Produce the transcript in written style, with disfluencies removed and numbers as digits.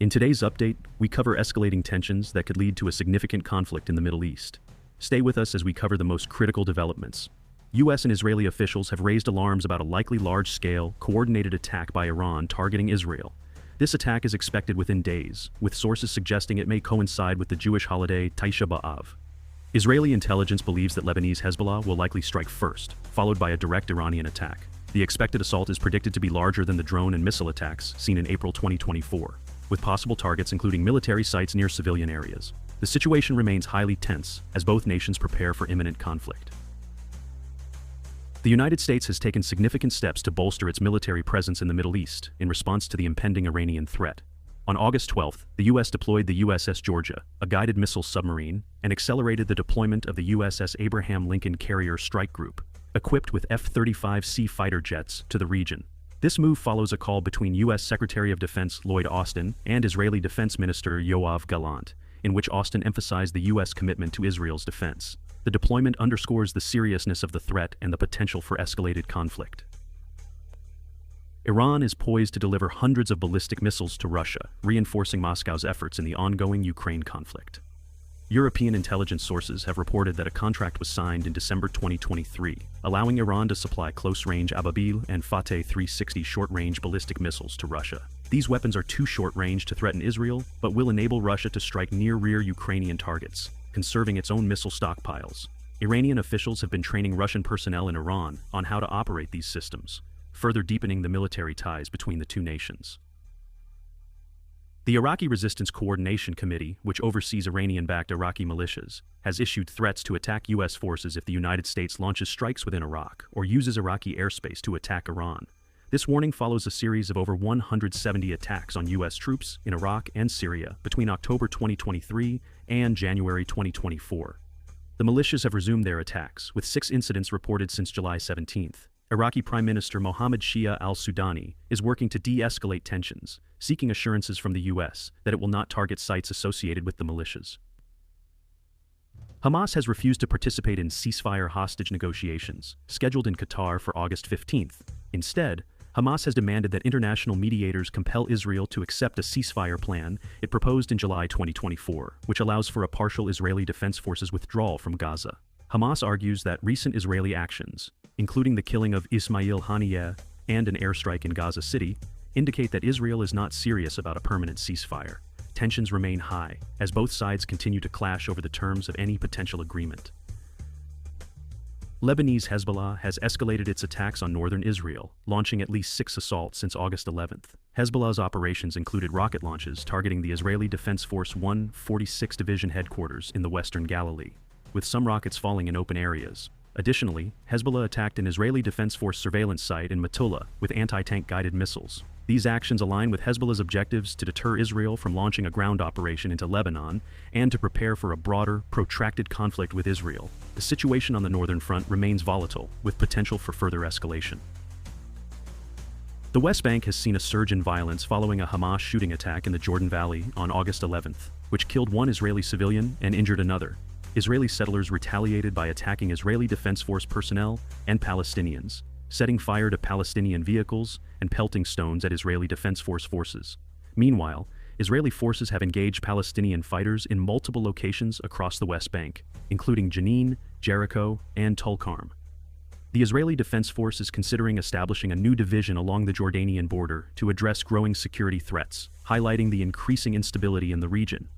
In today's update, we cover escalating tensions that could lead to a significant conflict in the Middle East. Stay with us as we cover the most critical developments. US and Israeli officials have raised alarms about a likely large-scale, coordinated attack by Iran targeting Israel. This attack is expected within days, with sources suggesting it may coincide with the Jewish holiday Tisha B'Av. Israeli intelligence believes that Lebanese Hezbollah will likely strike first, followed by a direct Iranian attack. The expected assault is predicted to be larger than the drone and missile attacks seen in April 2024, with possible targets including military sites near civilian areas. The situation remains highly tense as both nations prepare for imminent conflict. The United States has taken significant steps to bolster its military presence in the Middle East in response to the impending Iranian threat. On August 12, the U.S. deployed the USS Georgia, a guided missile submarine, and accelerated the deployment of the USS Abraham Lincoln Carrier Strike Group, equipped with F-35C fighter jets, to the region. This move follows a call between U.S. Secretary of Defense Lloyd Austin and Israeli Defense Minister Yoav Gallant, in which Austin emphasized the U.S. commitment to Israel's defense. The deployment underscores the seriousness of the threat and the potential for escalated conflict. Iran is poised to deliver hundreds of ballistic missiles to Russia, reinforcing Moscow's efforts in the ongoing Ukraine conflict. European intelligence sources have reported that a contract was signed in December 2023, allowing Iran to supply close-range Ababil and Fateh-360 short-range ballistic missiles to Russia. These weapons are too short-range to threaten Israel, but will enable Russia to strike near-rear Ukrainian targets, conserving its own missile stockpiles. Iranian officials have been training Russian personnel in Iran on how to operate these systems, further deepening the military ties between the two nations. The Iraqi Resistance Coordination Committee, which oversees Iranian-backed Iraqi militias, has issued threats to attack U.S. forces if the United States launches strikes within Iraq or uses Iraqi airspace to attack Iran. This warning follows a series of over 170 attacks on U.S. troops in Iraq and Syria between October 2023 and January 2024. The militias have resumed their attacks, with 6 incidents reported since July 17th. Iraqi Prime Minister Mohammed Shia al-Sudani is working to de-escalate tensions, seeking assurances from the U.S. that it will not target sites associated with the militias. Hamas has refused to participate in ceasefire hostage negotiations, scheduled in Qatar for August 15th. Instead, Hamas has demanded that international mediators compel Israel to accept a ceasefire plan it proposed in July 2024, which allows for a partial Israeli Defense Forces withdrawal from Gaza. Hamas argues that recent Israeli actions, including the killing of Ismail Haniyeh and an airstrike in Gaza City, indicate that Israel is not serious about a permanent ceasefire. Tensions remain high, as both sides continue to clash over the terms of any potential agreement. Lebanese Hezbollah has escalated its attacks on northern Israel, launching at least 6 assaults since August 11th. Hezbollah's operations included rocket launches targeting the Israeli Defense Force 146 Division headquarters in the western Galilee, with some rockets falling in open areas. Additionally, Hezbollah attacked an Israeli Defense Force surveillance site in Metula with anti-tank guided missiles. These actions align with Hezbollah's objectives to deter Israel from launching a ground operation into Lebanon and to prepare for a broader, protracted conflict with Israel. The situation on the northern front remains volatile, with potential for further escalation. The West Bank has seen a surge in violence following a Hamas shooting attack in the Jordan Valley on August 11th, which killed 1 Israeli civilian and injured another. Israeli settlers retaliated by attacking Israeli Defense Force personnel and Palestinians, setting fire to Palestinian vehicles and pelting stones at Israeli Defense Force forces. Meanwhile, Israeli forces have engaged Palestinian fighters in multiple locations across the West Bank, including Jenin, Jericho, and Tulkarm. The Israeli Defense Force is considering establishing a new division along the Jordanian border to address growing security threats, highlighting the increasing instability in the region.